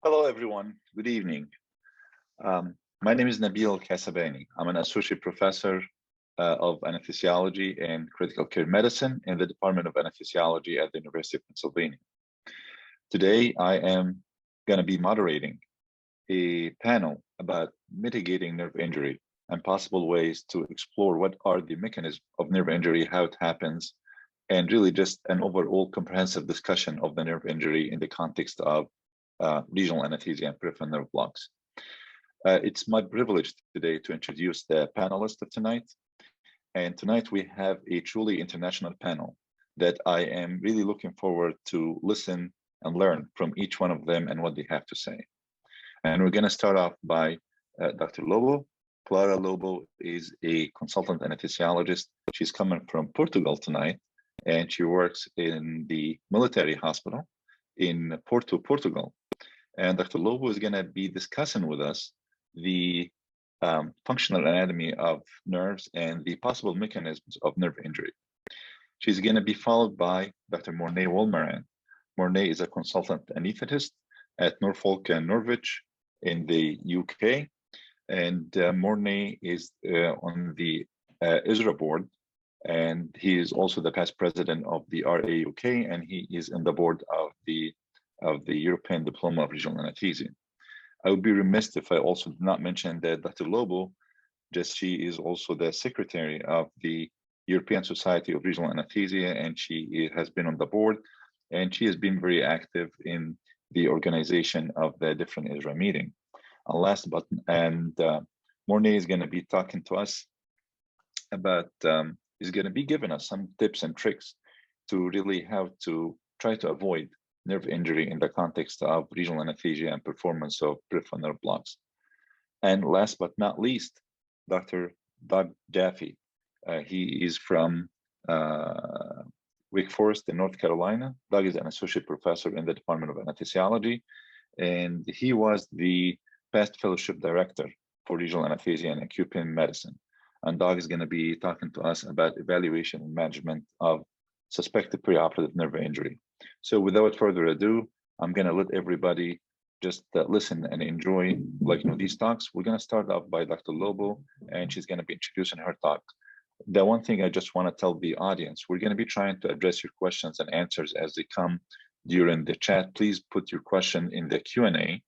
Hello, everyone. Good evening. My name is Nabil Elkassabany. I'm an associate professor of anesthesiology and critical care medicine in the Department of Anesthesiology at the University of Pennsylvania. Today, I am going to be moderating a panel about mitigating nerve injury and possible ways to explore what are the mechanisms of nerve injury, how it happens, and really just an overall comprehensive discussion of the nerve injury in the context of regional anesthesia and peripheral nerve blocks. It's my privilege today to introduce the panelists of tonight. And tonight we have a truly international panel that I am really looking forward to listen and learn from each one of them and what they have to say. And we're going to start off by Dr. Lobo. Clara Lobo is a consultant anesthesiologist. She's coming from Portugal tonight, and she works in the military hospital in Porto, Portugal. And Dr. Lobo is going to be discussing with us the functional anatomy of nerves and the possible mechanisms of nerve injury. She's going to be followed by Dr. Morné Wolmarans. Morné is a consultant anesthetist at Norfolk and Norwich in the UK. And Morné is on the ASRA board, and he is also the past president of the RA UK, and he is in the board of the European Diploma of Regional Anesthesia. I would be remiss if I also did not mention that Dr. Lobo, she is also the secretary of the European Society of Regional Anesthesia, and she has been on the board, and she has been very active in the organization of the different ASRA meeting. Morné is going to be talking to us about, is going to be giving us some tips and tricks to really how to try to avoid nerve injury in the context of regional anesthesia and performance of peripheral nerve blocks. And last but not least, Dr. Jaffe. He is from Wake Forest in North Carolina. Doug is an associate professor in the Department of Anesthesiology, and he was the past fellowship director for regional anesthesia and acute pain medicine. And Doug is going to be talking to us about evaluation and management of suspected perioperative nerve injury. So without further ado, I'm going to let everybody just listen and enjoy these talks. We're going to start off by Dr. Lobo, and she's going to be introducing her talk. The one thing I just want to tell the audience, we're going to be trying to address your questions and answers as they come during the chat. Please put your question in the Q&A,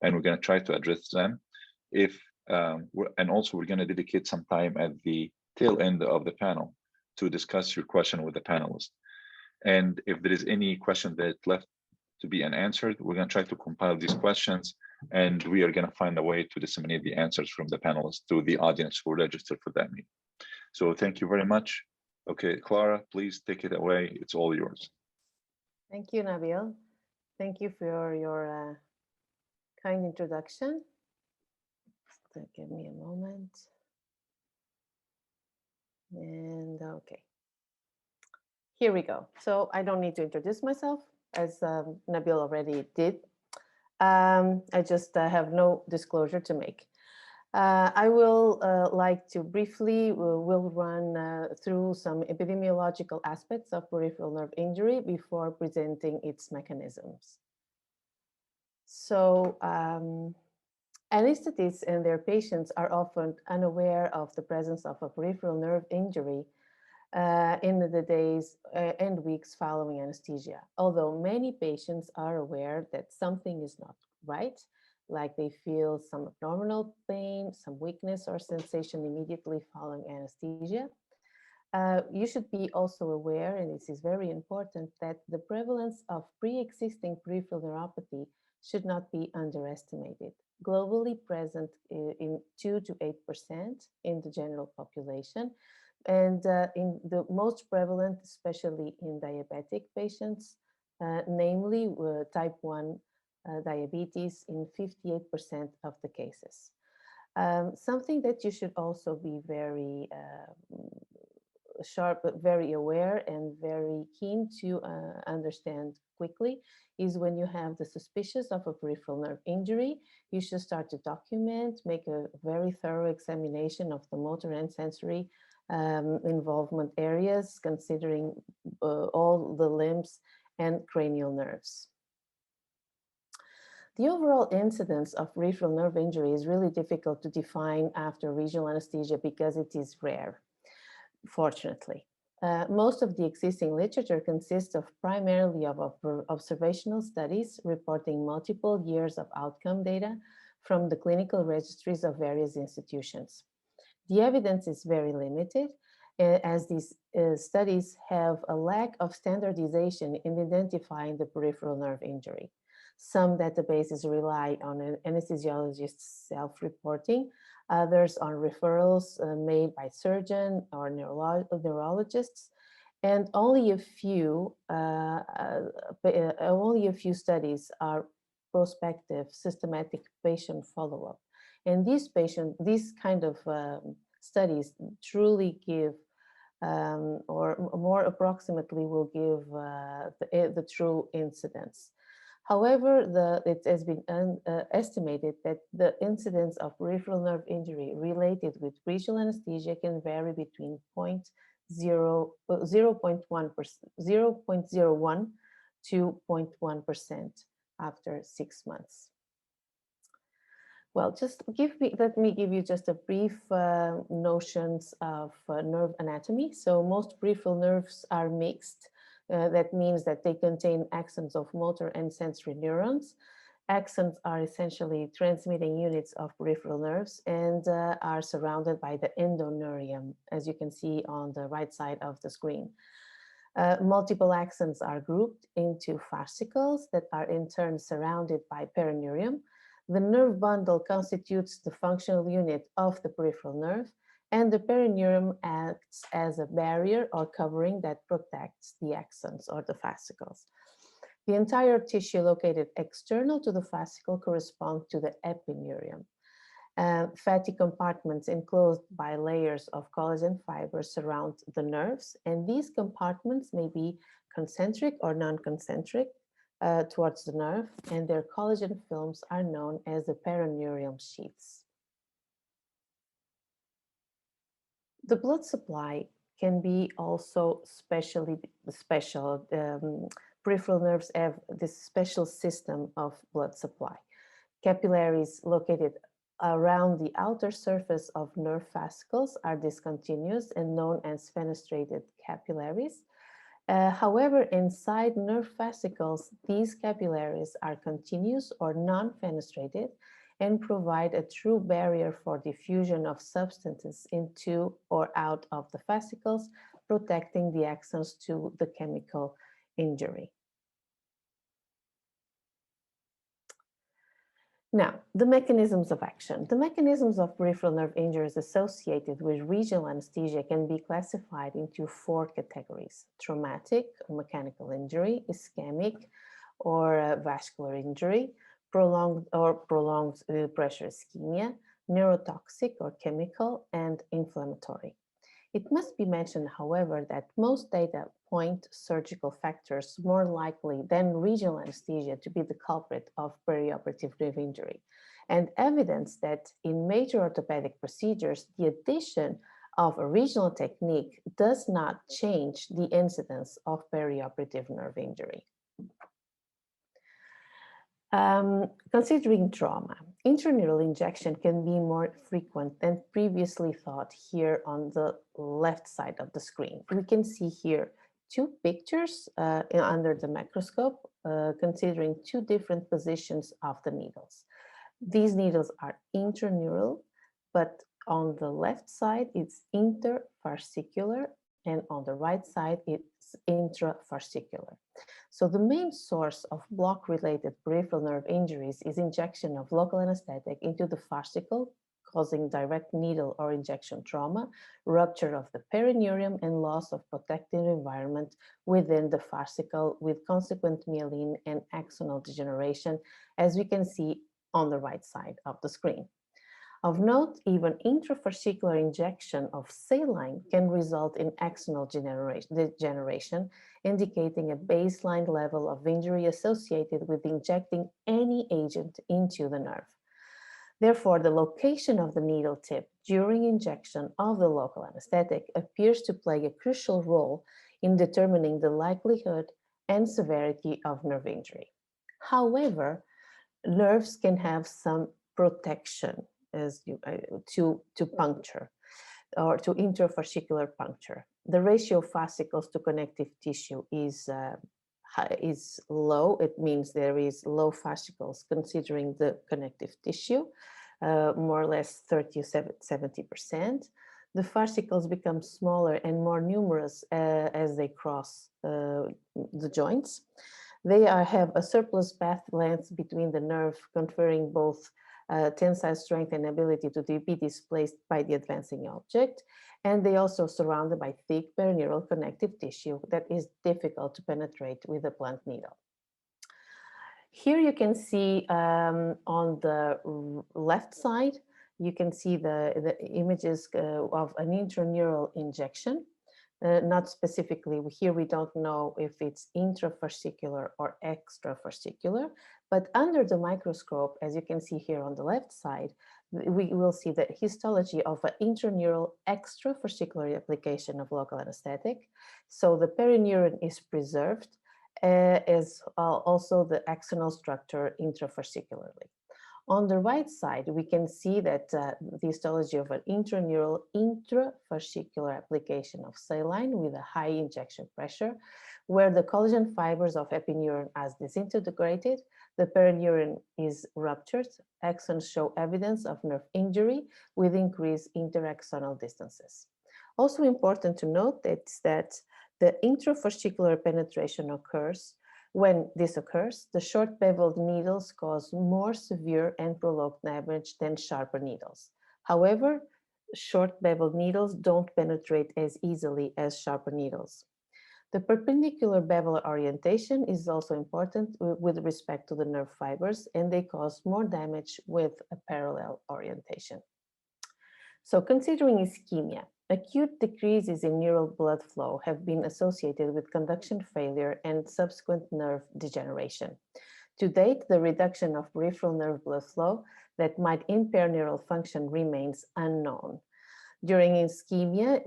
and we're going to try to address them. And also we're going to dedicate some time at the tail end of the panel to discuss your question with the panelists. And if there is any question that left to be unanswered, we're going to try to compile these questions, and we are going to find a way to disseminate the answers from the panelists to the audience who registered for that meeting. So thank you very much. Okay, Clara, please take it away. It's all yours. Thank you, Nabil. Thank you for your kind introduction. Just give me a moment. And okay. Here we go. So I don't need to introduce myself, as Nabil already did. I just have no disclosure to make. I will like to briefly, we'll run through some epidemiological aspects of peripheral nerve injury before presenting its mechanisms. So anesthetists and their patients are often unaware of the presence of a peripheral nerve injury in the days and weeks following anesthesia, although many patients are aware that something is not right, like they feel some abdominal pain, some weakness or sensation immediately following anesthesia. You should be also aware, and this is very important, that the prevalence of pre-existing peripheral neuropathy should not be underestimated. Globally present in 2 to 8% in the general population, and in the most prevalent, especially in diabetic patients, namely type 1 diabetes in 58% of the cases. Something that you should also be very sharp, very aware and very keen to understand quickly is when you have the suspicious of a peripheral nerve injury, you should start to document, make a very thorough examination of the motor and sensory involvement areas, considering all the limbs and cranial nerves. The overall incidence of peripheral nerve injury is really difficult to define after regional anesthesia because it is rare, fortunately. Most of the existing literature consists of primarily of observational studies reporting multiple years of outcome data from the clinical registries of various institutions. The evidence is very limited as these studies have a lack of standardization in identifying the peripheral nerve injury. Some databases rely on an anesthesiologist's self-reporting, others on referrals made by surgeon or neurologists, and only a few studies are prospective, systematic patient follow-up. And these kind of studies truly give, or more approximately will give the true incidence. However, it has been estimated that the incidence of peripheral nerve injury related with regional anesthesia can vary between 0.01 to 0.1% after 6 months. Well, let me give you just a brief notions of nerve anatomy. So most peripheral nerves are mixed. That means that they contain axons of motor and sensory neurons. Axons are essentially transmitting units of peripheral nerves and are surrounded by the endoneurium, as you can see on the right side of the screen. Multiple axons are grouped into fascicles that are in turn surrounded by perineurium. The nerve bundle constitutes the functional unit of the peripheral nerve, and the perineurium acts as a barrier or covering that protects the axons or the fascicles. The entire tissue located external to the fascicle corresponds to the epineurium. Fatty compartments enclosed by layers of collagen fibers surround the nerves, and these compartments may be concentric or non-concentric towards the nerve, and their collagen films are known as the perineurium sheaths. The blood supply can be also special. Peripheral nerves have this special system of blood supply. Capillaries located around the outer surface of nerve fascicles are discontinuous and known as fenestrated capillaries. However, inside nerve fascicles, these capillaries are continuous or non-fenestrated and provide a true barrier for diffusion of substances into or out of the fascicles, protecting the axons to the chemical injury. Now, the mechanisms of action. The mechanisms of peripheral nerve injuries associated with regional anesthesia can be classified into 4 categories: traumatic, or mechanical injury; ischemic, or vascular injury; prolonged pressure ischemia; neurotoxic or chemical; and inflammatory. It must be mentioned, however, that most data point surgical factors more likely than regional anesthesia to be the culprit of perioperative nerve injury, and evidence that in major orthopedic procedures, the addition of a regional technique does not change the incidence of perioperative nerve injury. Considering trauma, intraneural injection can be more frequent than previously thought. Here on the left side of the screen, we can see here 2 pictures under the microscope, considering 2 different positions of the needles. These needles are intraneural, but on the left side, it's interfascicular, and on the right side, it's intrafascicular. So the main source of block-related peripheral nerve injuries is injection of local anesthetic into the fascicle, causing direct needle or injection trauma, rupture of the perineurium, and loss of protective environment within the fascicle with consequent myelin and axonal degeneration, as we can see on the right side of the screen. Of note, even intrafascicular injection of saline can result in axonal degeneration, indicating a baseline level of injury associated with injecting any agent into the nerve. Therefore, the location of the needle tip during injection of the local anesthetic appears to play a crucial role in determining the likelihood and severity of nerve injury. However, nerves can have some protection as to puncture or to intrafascicular puncture. The ratio of fascicles to connective tissue is low. It means there is low fascicles considering the connective tissue, more or less 30 to 70%. The fascicles become smaller and more numerous as they cross the joints. They have a surplus path length between the nerve, conferring both tensile strength and ability to be displaced by the advancing object. And they also surrounded by thick perineural connective tissue that is difficult to penetrate with a blunt needle. Here you can see on the left side, you can see the images of an intraneural injection. Not specifically, here we don't know if it's intrafascicular or extrafascicular, but under the microscope, as you can see here on the left side, we will see the histology of an intraneural extrafascicular application of local anesthetic. So the perineuron is preserved, as also the axonal structure intrafascicularly. On the right side, we can see that the histology of an intraneural intrafascicular application of saline with a high injection pressure, where the collagen fibers of epineuron are disintegrated, the perineuron is ruptured, axons show evidence of nerve injury with increased interaxonal distances. Also important to note is that the intrafascicular penetration occurs. When this occurs, the short beveled needles cause more severe and prolonged damage than sharper needles. However, short beveled needles don't penetrate as easily as sharper needles. The perpendicular bevel orientation is also important with respect to the nerve fibers, and they cause more damage with a parallel orientation. So considering ischemia, acute decreases in neural blood flow have been associated with conduction failure and subsequent nerve degeneration. To date, the reduction of peripheral nerve blood flow that might impair neural function remains unknown. During ischemia,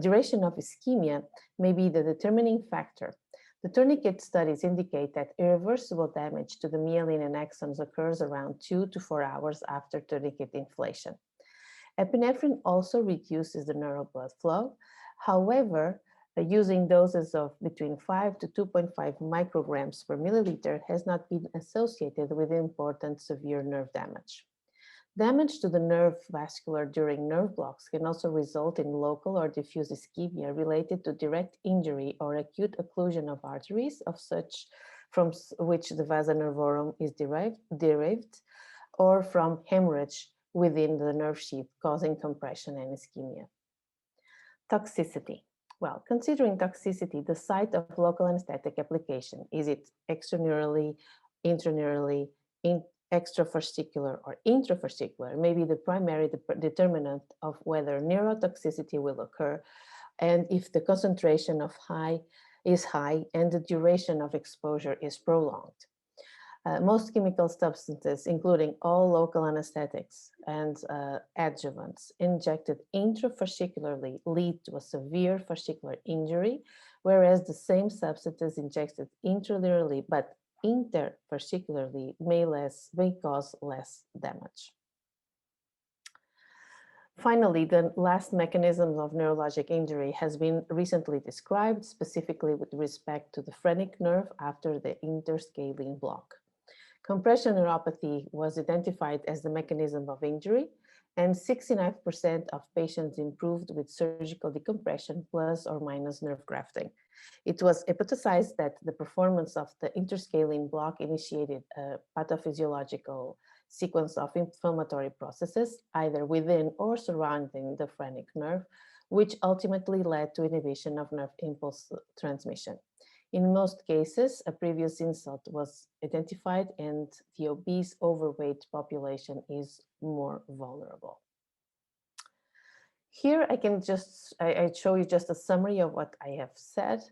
duration of ischemia may be the determining factor. The tourniquet studies indicate that irreversible damage to the myelin and axons occurs around 2 to 4 hours after tourniquet inflation. Epinephrine also reduces the neural blood flow. However, using doses of between 5 to 2.5 micrograms per milliliter has not been associated with important severe nerve damage. Damage to the nerve vascular during nerve blocks can also result in local or diffuse ischemia related to direct injury or acute occlusion of arteries from which the vasa nervorum is derived, or from hemorrhage within the nerve sheath causing compression and ischemia. Toxicity. Well, considering toxicity, the site of local anesthetic application, is it extraneurally, intraneurally, extrafascicular or intrafascicular, may be the primary determinant of whether neurotoxicity will occur, and if the concentration is high and the duration of exposure is prolonged. Most chemical substances, including all local anesthetics and adjuvants injected intrafascicularly, lead to a severe fascicular injury, whereas the same substances injected intraneurally but interfascicularly may cause less damage. Finally, the last mechanism of neurologic injury has been recently described, specifically with respect to the phrenic nerve after the interscalene block. Compression neuropathy was identified as the mechanism of injury, and 69% of patients improved with surgical decompression plus or minus nerve grafting. It was hypothesized that the performance of the interscalene block initiated a pathophysiological sequence of inflammatory processes, either within or surrounding the phrenic nerve, which ultimately led to inhibition of nerve impulse transmission. In most cases, a previous insult was identified, and the obese, overweight population is more vulnerable. Here I show you just a summary of what I have said,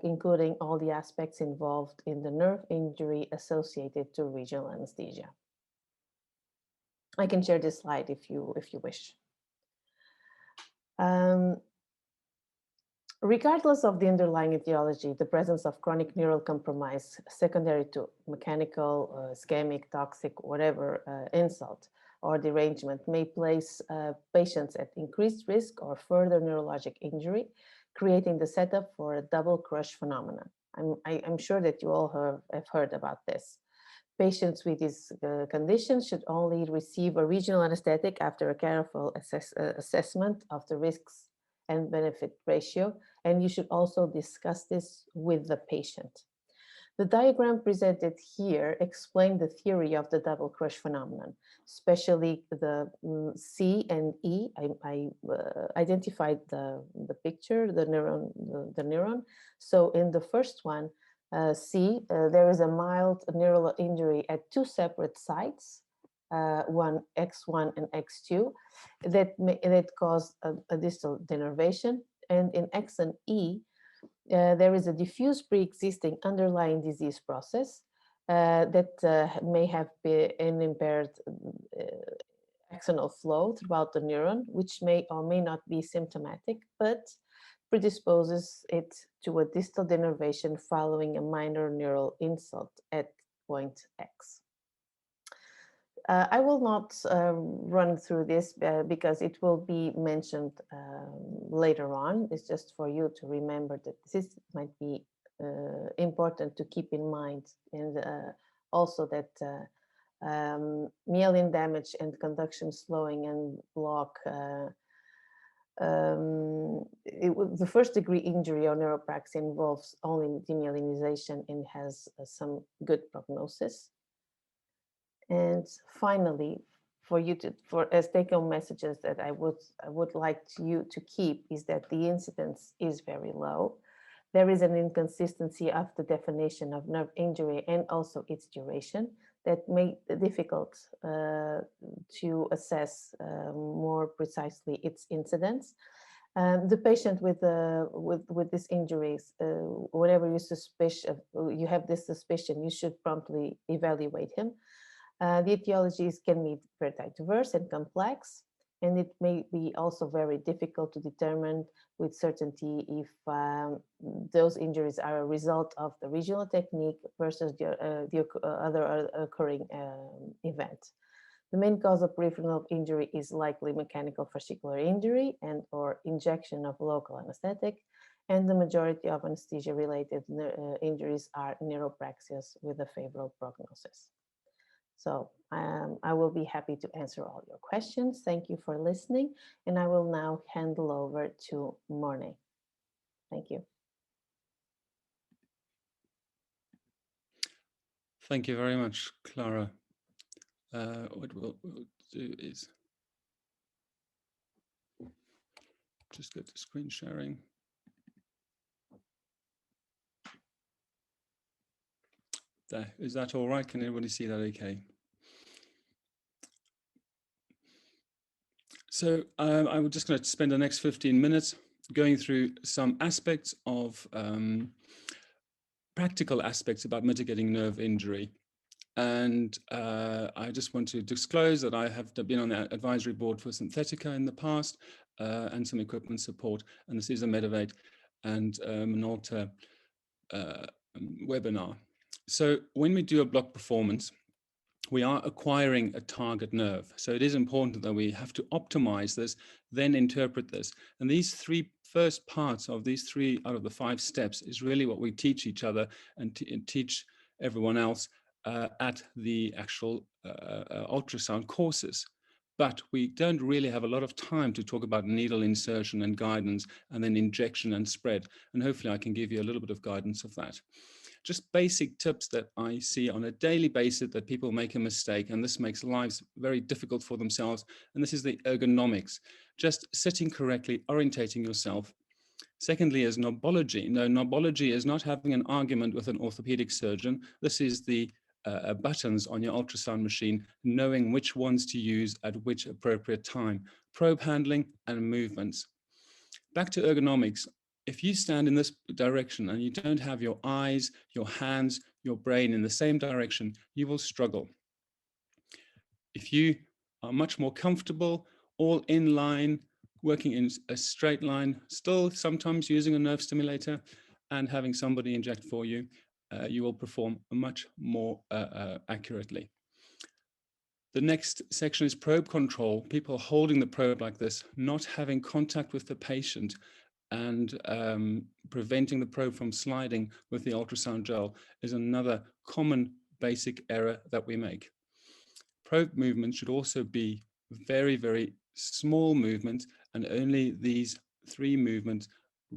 including all the aspects involved in the nerve injury associated to regional anesthesia. I can share this slide if you wish. Regardless of the underlying etiology, the presence of chronic neural compromise secondary to mechanical, ischemic, toxic, whatever insult or derangement may place patients at increased risk or further neurologic injury, creating the setup for a double crush phenomenon. I'm sure that you all have heard about this. Patients with this condition should only receive a regional anesthetic after a careful assessment of the risks and benefit ratio, and you should also discuss this with the patient. The diagram presented here explains the theory of the double crush phenomenon, especially the C and E. I identified the picture, the neuron. So in the first one, C, there is a mild neural injury at two separate sites, one X1 and X2, that cause a distal denervation. And in X and E, there is a diffuse pre-existing underlying disease process that may have been an impaired axonal flow throughout the neuron, which may or may not be symptomatic, but predisposes it to a distal denervation following a minor neural insult at point X. I will not run through this because it will be mentioned later on. It's just for you to remember that this might be important to keep in mind, and also that myelin damage and conduction slowing and block. The first degree injury or neuropraxia involves only demyelinization and has some good prognosis. And finally, as take-home messages that I would like you to keep is that the incidence is very low. There is an inconsistency of the definition of nerve injury and also its duration that make it difficult to assess more precisely its incidence. The patient with these injuries, whenever you have this suspicion, you should promptly evaluate him. The etiologies can be very diverse and complex, and it may be also very difficult to determine with certainty if those injuries are a result of the regional technique versus the other occurring event. The main cause of peripheral nerve injury is likely mechanical fascicular injury and or injection of local anesthetic, and the majority of anesthesia-related injuries are neuropraxias with a favorable prognosis. So I will be happy to answer all your questions. Thank you for listening, and I will now hand over to Morné. Thank you. Thank you very much, Clara. What we'll do is just go to screen sharing. There, is that all right? Can everybody see that okay? So I'm just going to spend the next 15 minutes going through some aspects of practical aspects about mitigating nerve injury. And I just want to disclose that I have been on the advisory board for Synthetica in the past and some equipment support. And this is a Medovate and Minolta webinar. So when we do a block performance, we are acquiring a target nerve. So it is important that we have to optimize this, then interpret this. And these three first parts of these 3 out of the 5 steps is really what we teach each other and teach everyone else at the actual ultrasound courses. But we don't really have a lot of time to talk about needle insertion and guidance and then injection and spread. And hopefully I can give you a little bit of guidance of that. Just basic tips that I see on a daily basis that people make a mistake, and this makes lives very difficult for themselves. And this is the ergonomics, just sitting correctly, orientating yourself. Secondly is knobology. No, knobology is not having an argument with an orthopedic surgeon. This is the buttons on your ultrasound machine, knowing which ones to use at which appropriate time, probe handling and movements. Back to ergonomics. If you stand in this direction and you don't have your eyes, your hands, your brain in the same direction, you will struggle. If you are much more comfortable, all in line working in a straight line, still sometimes using a nerve stimulator and having somebody inject for you, you will perform much more accurately. The next section is probe control. People holding the probe like this, not having contact with the patient, and preventing the probe from sliding with the ultrasound gel is another common basic error that we make. Probe movement should also be very, very small movements, and only these 3 movements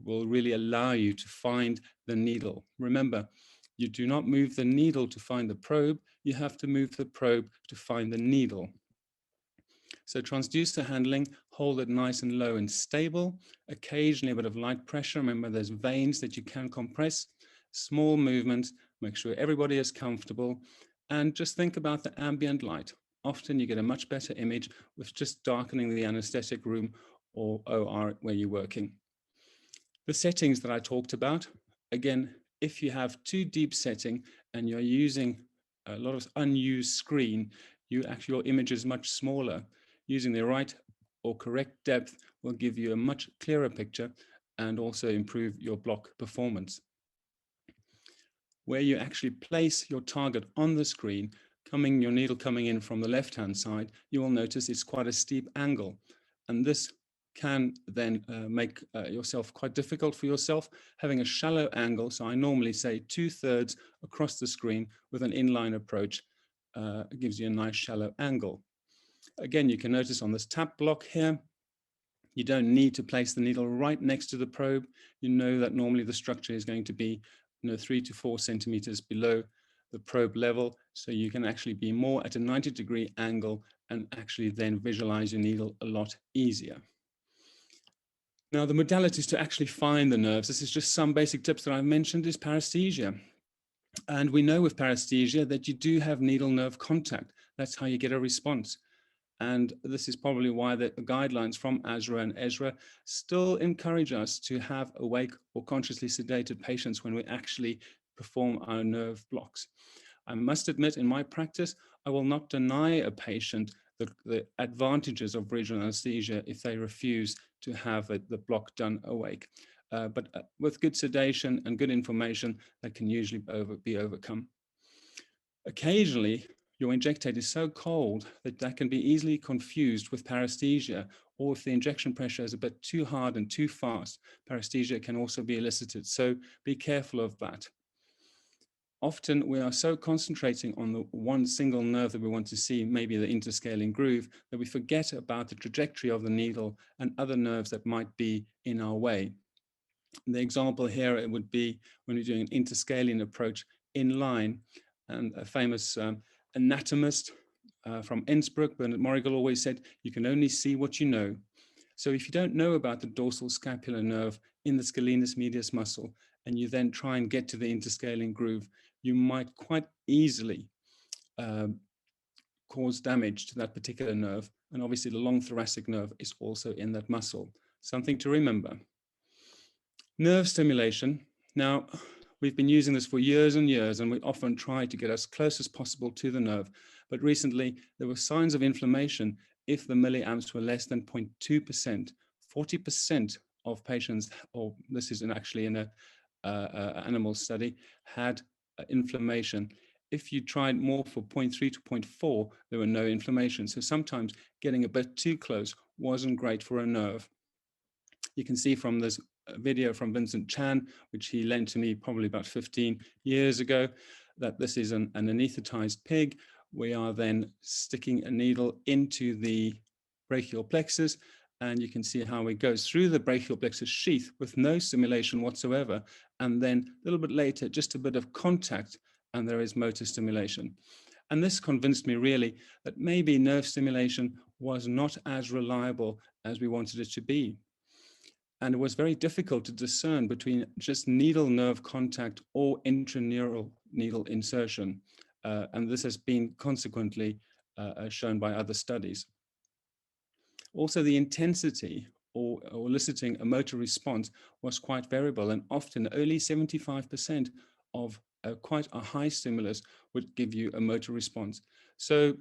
will really allow you to find the needle. Remember, you do not move the needle to find the probe, you have to move the probe to find the needle. So transducer handling, hold it nice and low and stable. Occasionally a bit of light pressure. Remember, there's veins that you can compress. Small movements, make sure everybody is comfortable. And just think about the ambient light. Often you get a much better image with just darkening the anesthetic room or OR where you're working. The settings that I talked about, again, if you have too deep setting and you're using a lot of unused screen, your image is much smaller. Using the right or correct depth will give you a much clearer picture and also improve your block performance. Where you actually place your target on the screen, your needle coming in from the left-hand side, you will notice it's quite a steep angle. And this can then make yourself quite difficult for yourself. Having a shallow angle, so I normally say 2/3 across the screen with an inline approach, gives you a nice shallow angle. Again, you can notice on this tap block here, you don't need to place the needle right next to the probe. You know that normally the structure is going to be 3 to 4 centimeters below the probe level. So you can actually be more at a 90-degree angle and actually then visualize your needle a lot easier. Now, the modalities to actually find the nerves, this is just some basic tips that I've mentioned, is paresthesia. And we know with paresthesia that you do have needle nerve contact. That's how you get a response. And this is probably why the guidelines from ASRA and ESRA still encourage us to have awake or consciously sedated patients when we actually perform our nerve blocks. I must admit, in my practice, I will not deny a patient the advantages of regional anesthesia if they refuse to have the block done awake. But with good sedation and good information, that can usually be overcome. Occasionally, your injectate is so cold that can be easily confused with paresthesia, or if the injection pressure is a bit too hard and too fast, paresthesia can also be elicited. So be careful of that. Often we are so concentrating on the one single nerve that we want to see, maybe the interscaling groove, that we forget about the trajectory of the needle and other nerves that might be in our way. The example here, it would be when we're doing an interscaling approach in line, and a famous anatomist from Innsbruck, Bernard Morrigal, always said, you can only see what you know. So if you don't know about the dorsal scapular nerve in the scalenus medius muscle, and you then try and get to the interscaling groove, you might quite easily cause damage to that particular nerve. And obviously the long thoracic nerve is also in that muscle. Something to remember. Nerve stimulation. Now, we've been using this for years and years, and we often try to get as close as possible to the nerve. But recently, there were signs of inflammation if the milliamps were less than 0.2%. 40% of patients, or this is actually in an animal study, had inflammation. If you tried more for 0.3 to 0.4, there were no inflammation. So sometimes getting a bit too close wasn't great for a nerve. You can see from this video from Vincent Chan, which he lent to me probably about 15 years ago, that this is an anesthetized pig. We are then sticking a needle into the brachial plexus, and you can see how it goes through the brachial plexus sheath with no stimulation whatsoever. And then a little bit later, just a bit of contact, and there is motor stimulation. And this convinced me really that maybe nerve stimulation was not as reliable as we wanted it to be. And it was very difficult to discern between just needle nerve contact or intraneural needle insertion. And this has been consequently shown by other studies. Also, the intensity or eliciting a motor response was quite variable, and often only 75% of quite a high stimulus would give you a motor response. So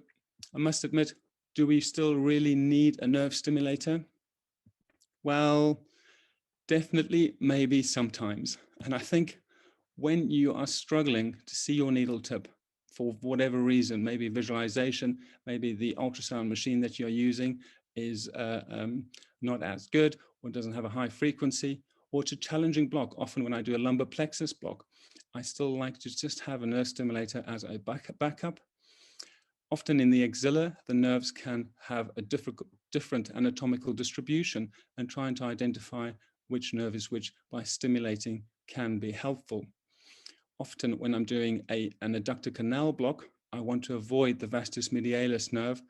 I must admit, do we still really need a nerve stimulator? Well, definitely, maybe, sometimes. And I think when you are struggling to see your needle tip for whatever reason, maybe visualization, maybe the ultrasound machine that you're using is not as good or doesn't have a high frequency, or it's a challenging block. Often when I do a lumbar plexus block, I still like to just have a nerve stimulator as a backup. Often in the axilla, the nerves can have a different anatomical distribution, and trying to identify which nerve is which by stimulating can be helpful. Often when I'm doing an adductor canal block, I want to avoid the vastus medialis nerve,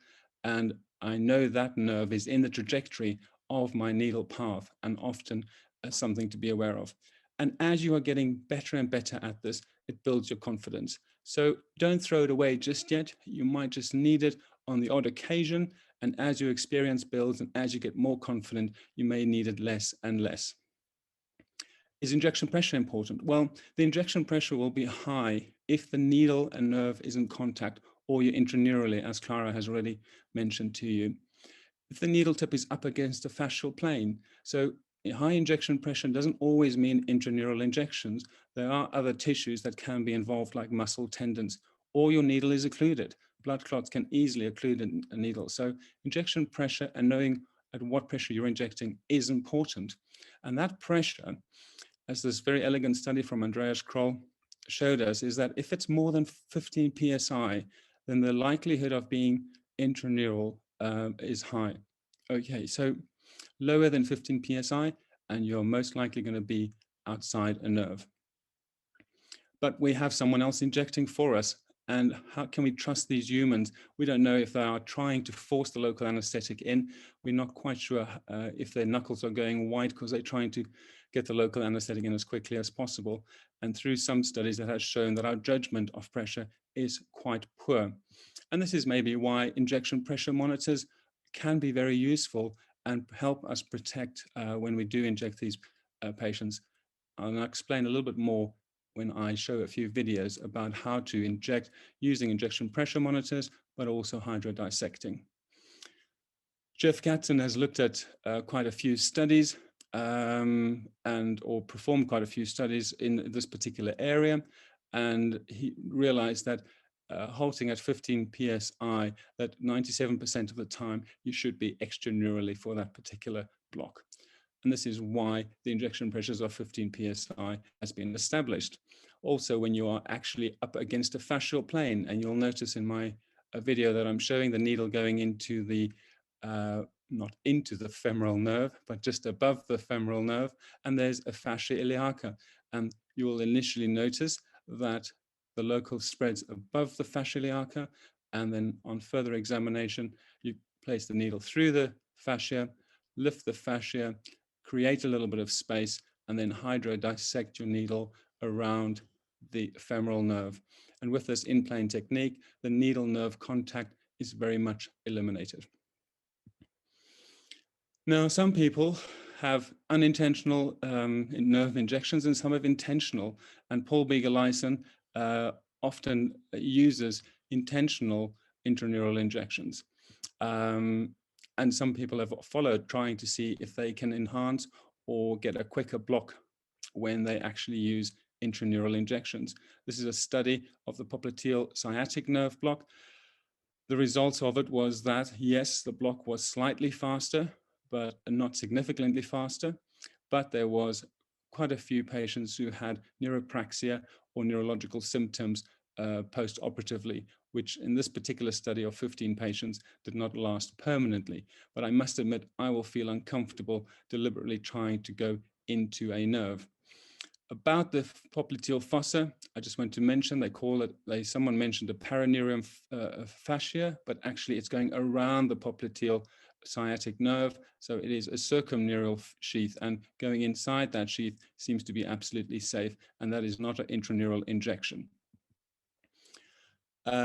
and I know that nerve is in the trajectory of my needle path, and often something to be aware of. And as you are getting better and better at this, it builds your confidence. So don't throw it away just yet. You might just need it on the odd occasion. And as your experience builds and as you get more confident, you may need it less and less. Is injection pressure important? Well, the injection pressure will be high if the needle and nerve is in contact, or you're intraneurally, as Clara has already mentioned to you. If the needle tip is up against the fascial plane, so high injection pressure doesn't always mean intraneural injections. There are other tissues that can be involved, like muscle, tendons, or your needle is occluded. Blood clots can easily occlude a needle. So injection pressure and knowing at what pressure you're injecting is important. And that pressure, as this very elegant study from Andreas Kroll showed us, is that if it's more than 15 psi, then the likelihood of being intraneural is high. Okay, so lower than 15 psi, and you're most likely going to be outside a nerve. But we have someone else injecting for us. And how can we trust these humans? We don't know if they are trying to force the local anesthetic in. We're not quite sure if their knuckles are going white because they're trying to get the local anesthetic in as quickly as possible. And through some studies that has shown that our judgment of pressure is quite poor. And this is maybe why injection pressure monitors can be very useful and help us protect when we do inject these patients. I'll explain a little bit more when I show a few videos about how to inject using injection pressure monitors, but also hydrodissecting. Jeff Katzen has looked at quite a few studies or performed quite a few studies in this particular area. And he realized that halting at 15 psi, that 97% of the time you should be extraneurally for that particular block. And this is why the injection pressures of 15 psi has been established. Also, when you are actually up against a fascial plane, and you'll notice in my video that I'm showing the needle going into the, not into the femoral nerve, but just above the femoral nerve, and there's a fascia iliaca. And you will initially notice that the local spreads above the fascia iliaca, and then on further examination, you place the needle through the fascia, lift the fascia, create a little bit of space, and then hydrodissect your needle around the femoral nerve. And with this in-plane technique, the needle nerve contact is very much eliminated. Now, some people have unintentional nerve injections and some have intentional, and Paul Beagle-Lyson often uses intentional intraneural injections. And some people have followed trying to see if they can enhance or get a quicker block when they actually use intraneural injections. This is a study of the popliteal sciatic nerve block. The results of it was that, yes, the block was slightly faster, but not significantly faster. But there was quite a few patients who had neuropraxia or neurological symptoms post-operatively, which in this particular study of 15 patients did not last permanently. But I must admit, I will feel uncomfortable deliberately trying to go into a nerve. About the popliteal fossa, I just want to mention, they call it, someone mentioned a paraneurium fascia, but actually it's going around the popliteal sciatic nerve. So it is a circumneural sheath, and going inside that sheath seems to be absolutely safe, and that is not an intraneural injection.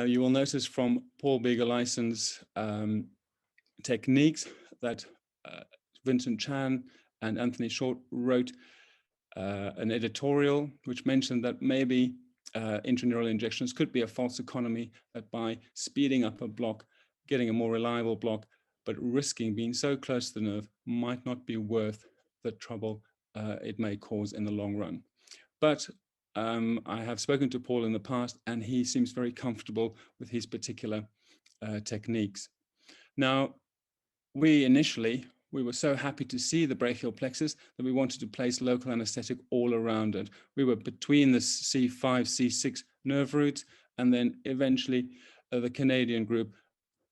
You will notice from Paul Beagle-Lyson's techniques that Vincent Chan and Anthony Short wrote an editorial which mentioned that maybe intraneural injections could be a false economy, that by speeding up a block, getting a more reliable block, but risking being so close to the nerve might not be worth the trouble it may cause in the long run. But I have spoken to Paul in the past, and he seems very comfortable with his particular techniques. Now, we were so happy to see the brachial plexus that we wanted to place local anesthetic all around it. We were between the C5, C6 nerve roots, and then eventually the Canadian group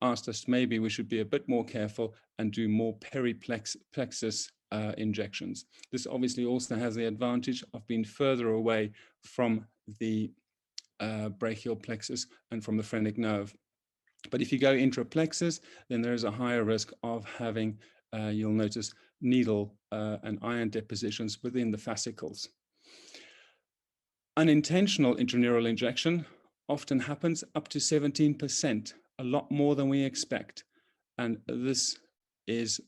asked us maybe we should be a bit more careful and do more periplexus injections. This obviously also has the advantage of being further away from the brachial plexus and from the phrenic nerve. But if you go intraplexus, then there is a higher risk of having, you'll notice, needle and iron depositions within the fascicles. Unintentional intraneural injection often happens up to 17%, a lot more than we expect. And this is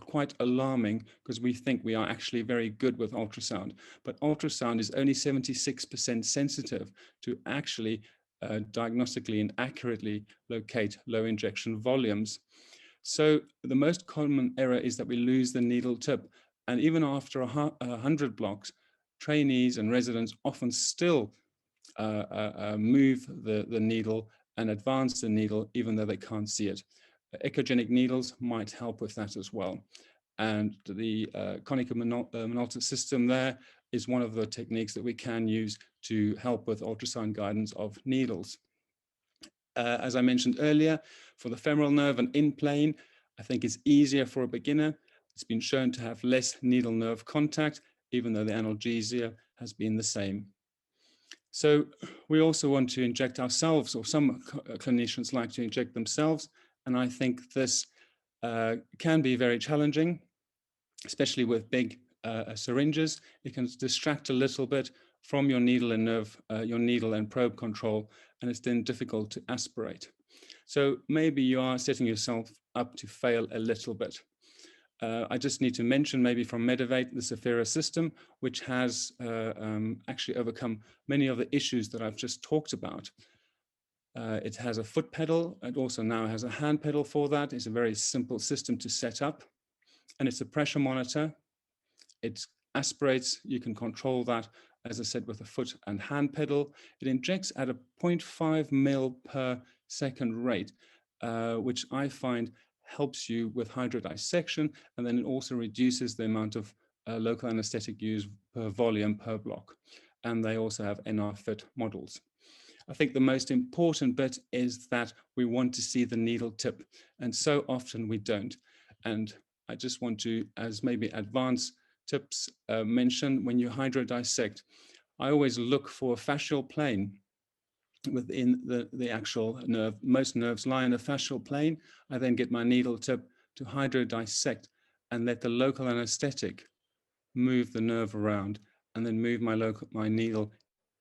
quite alarming because we think we are actually very good with ultrasound, but ultrasound is only 76% sensitive to actually diagnostically and accurately locate low injection volumes. So the most common error is that we lose the needle tip. And even after 100 blocks, trainees and residents often still move the needle and advance the needle, even though they can't see it. Echogenic needles might help with that as well. And the Konica Minolta system there is one of the techniques that we can use to help with ultrasound guidance of needles. As I mentioned earlier, for the femoral nerve and in plane, I think it's easier for a beginner. It's been shown to have less needle nerve contact, even though the analgesia has been the same. So we also want to inject ourselves, or some clinicians like to inject themselves. And I think this can be very challenging, especially with big syringes. It can distract a little bit from your needle and nerve, your needle and probe control, and it's then difficult to aspirate. So maybe you are setting yourself up to fail a little bit. I just need to mention maybe from Medovate, the Saphira system, which has actually overcome many of the issues that I've just talked about. It has a foot pedal. It also now has a hand pedal for that. It's a very simple system to set up. And it's a pressure monitor. It aspirates. You can control that, as I said, with a foot and hand pedal. It injects at a 0.5 ml per second rate, which I find helps you with hydrodissection, and then it also reduces the amount of local anesthetic used per volume per block. And they also have NR fit models. I think the most important bit is that we want to see the needle tip, and so often we don't. And I just want to, as maybe advanced tips, mention when you hydrodissect, I always look for a fascial plane within the actual nerve. Most nerves lie in a fascial plane. I then get my needle tip to hydrodissect and let the local anesthetic move the nerve around, and then move my needle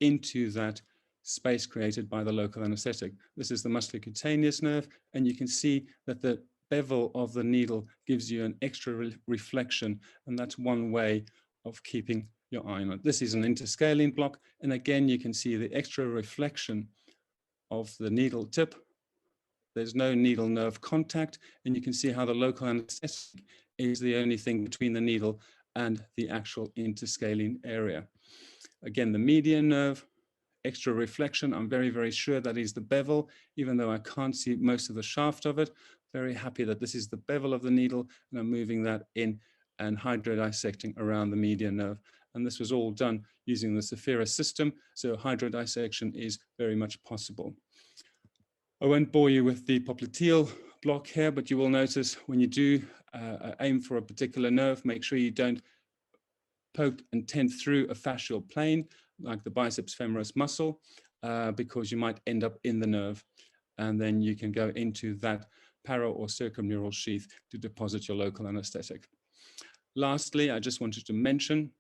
into that space created by the local anesthetic. This is the musculocutaneous nerve, and you can see that the bevel of the needle gives you an extra reflection, and that's one way of keeping your eye on it. This is an interscalene block, and again you can see the extra reflection of the needle tip. There's no needle nerve contact, and you can see how the local anesthetic is the only thing between the needle and the actual interscalene area. Again, the median nerve, extra reflection. I'm very, very sure that is the bevel, even though I can't see most of the shaft of it. Very happy that this is the bevel of the needle, and I'm moving that in and hydrodissecting around the median nerve. And this was all done using the Saphira system, so hydrodissection is very much possible. I won't bore you with the popliteal block here, but you will notice when you do aim for a particular nerve, make sure you don't poke and tend through a fascial plane like the biceps femoris muscle, because you might end up in the nerve, and then you can go into that para or circumneural sheath to deposit your local anesthetic. Lastly, I just wanted to mention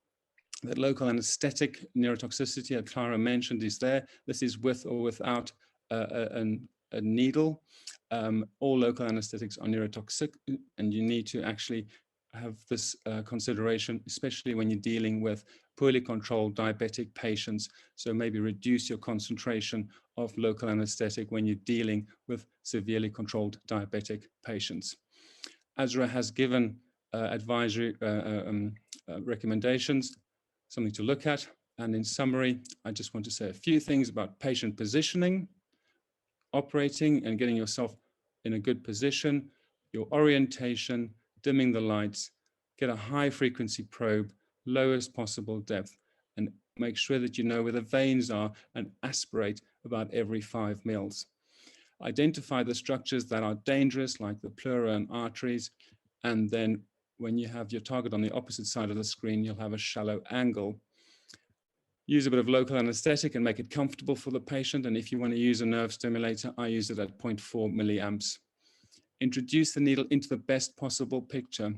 that local anesthetic neurotoxicity that Clara mentioned is there. This is with or without a needle. All local anesthetics are neurotoxic, and you need to actually have this consideration, especially when you're dealing with poorly controlled diabetic patients. So maybe reduce your concentration of local anesthetic when you're dealing with severely controlled diabetic patients. ASRA has given advisory recommendations, something to look at. And in summary, I just want to say a few things about patient positioning, operating and getting yourself in a good position, your orientation, dimming the lights, get a high frequency probe, lowest possible depth, and make sure that you know where the veins are and aspirate about every 5 mils. Identify the structures that are dangerous, like the pleura and arteries, and then when you have your target on the opposite side of the screen, you'll have a shallow angle. Use a bit of local anesthetic and make it comfortable for the patient. And if you want to use a nerve stimulator, I use it at 0.4 milliamps. Introduce the needle into the best possible picture.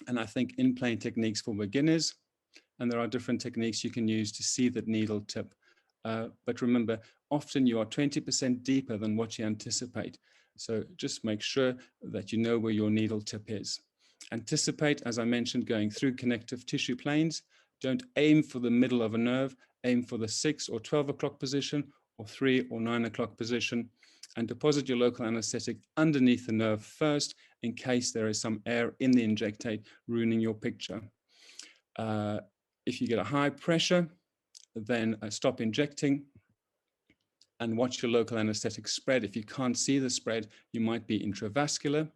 And I think in-plane techniques for beginners, and there are different techniques you can use to see that needle tip. But remember, often you are 20% deeper than what you anticipate. So just make sure that you know where your needle tip is. Anticipate, as I mentioned, going through connective tissue planes. Don't aim for the middle of a nerve, aim for the 6 or 12 o'clock position or 3 or 9 o'clock position, and deposit your local anesthetic underneath the nerve first in case there is some air in the injectate ruining your picture. If you get a high pressure, then stop injecting and watch your local anesthetic spread. If you can't see the spread, you might be intravascular.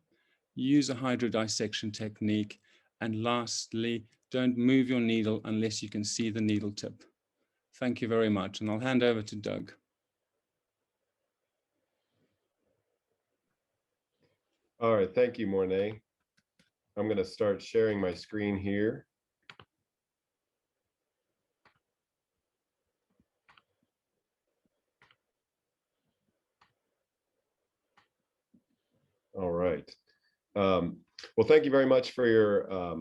Use a hydrodissection technique. And lastly, don't move your needle unless you can see the needle tip. Thank you very much. And I'll hand over to Doug. All right, thank you, Morné. I'm going to start sharing my screen here. All right. Well, thank you very much for your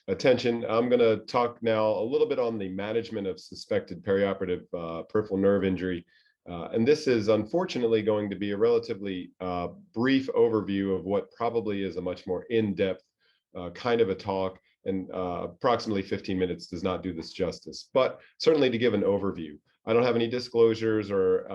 attention. I'm going to talk now a little bit on the management of suspected perioperative peripheral nerve injury. And this is unfortunately going to be a relatively brief overview of what probably is a much more in-depth kind of a talk, and approximately 15 minutes does not do this justice, but certainly to give an overview. I don't have any disclosures or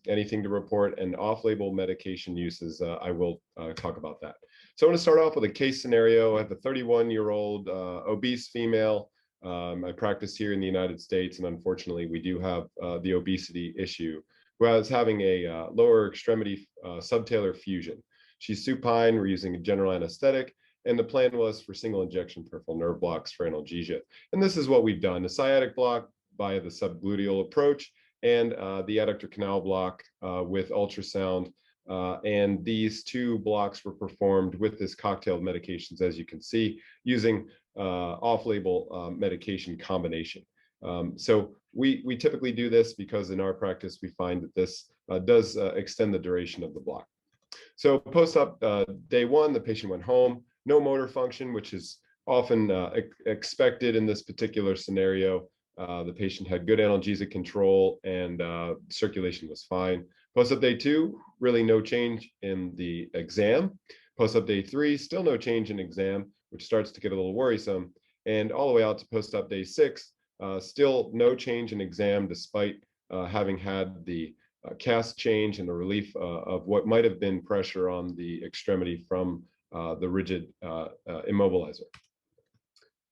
anything to report, and off-label medication uses, I will talk about that. So I want to start off with a case scenario. I have a 31-year-old obese female. I practice here in the United States, and unfortunately, we do have the obesity issue, who is having a lower extremity subtalar fusion. She's supine. We're using a general anesthetic, and the plan was for single injection peripheral nerve blocks for analgesia. And this is what we've done: a sciatic block via the subgluteal approach, and the adductor canal block with ultrasound. And these two blocks were performed with this cocktail of medications, as you can see, using off-label medication combination. So we typically do this because in our practice, we find that this does extend the duration of the block. So post-op day one, the patient went home, no motor function, which is often expected in this particular scenario. The patient had good analgesic control, and circulation was fine. Post-op day two, really no change in the exam. Post-op day three, still no change in exam, which starts to get a little worrisome. And all the way out to post-op day 6, still no change in exam, despite having had the cast change and the relief of what might have been pressure on the extremity from the rigid immobilizer.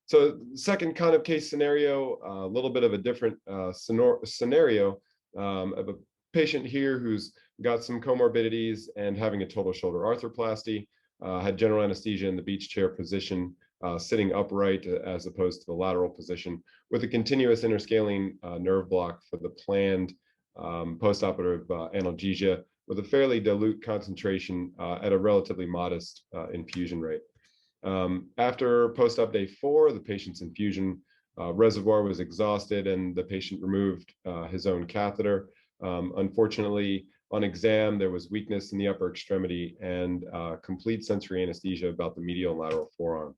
So second kind of case scenario, a little bit of a different scenario of a patient here who's got some comorbidities and having a total shoulder arthroplasty, had general anesthesia in the beach chair position, sitting upright as opposed to the lateral position, with a continuous interscalene nerve block for the planned postoperative analgesia, with a fairly dilute concentration at a relatively modest infusion rate. After post-op day 4, the patient's infusion reservoir was exhausted, and the patient removed his own catheter. Unfortunately, on exam, there was weakness in the upper extremity and complete sensory anesthesia about the medial and lateral forearm.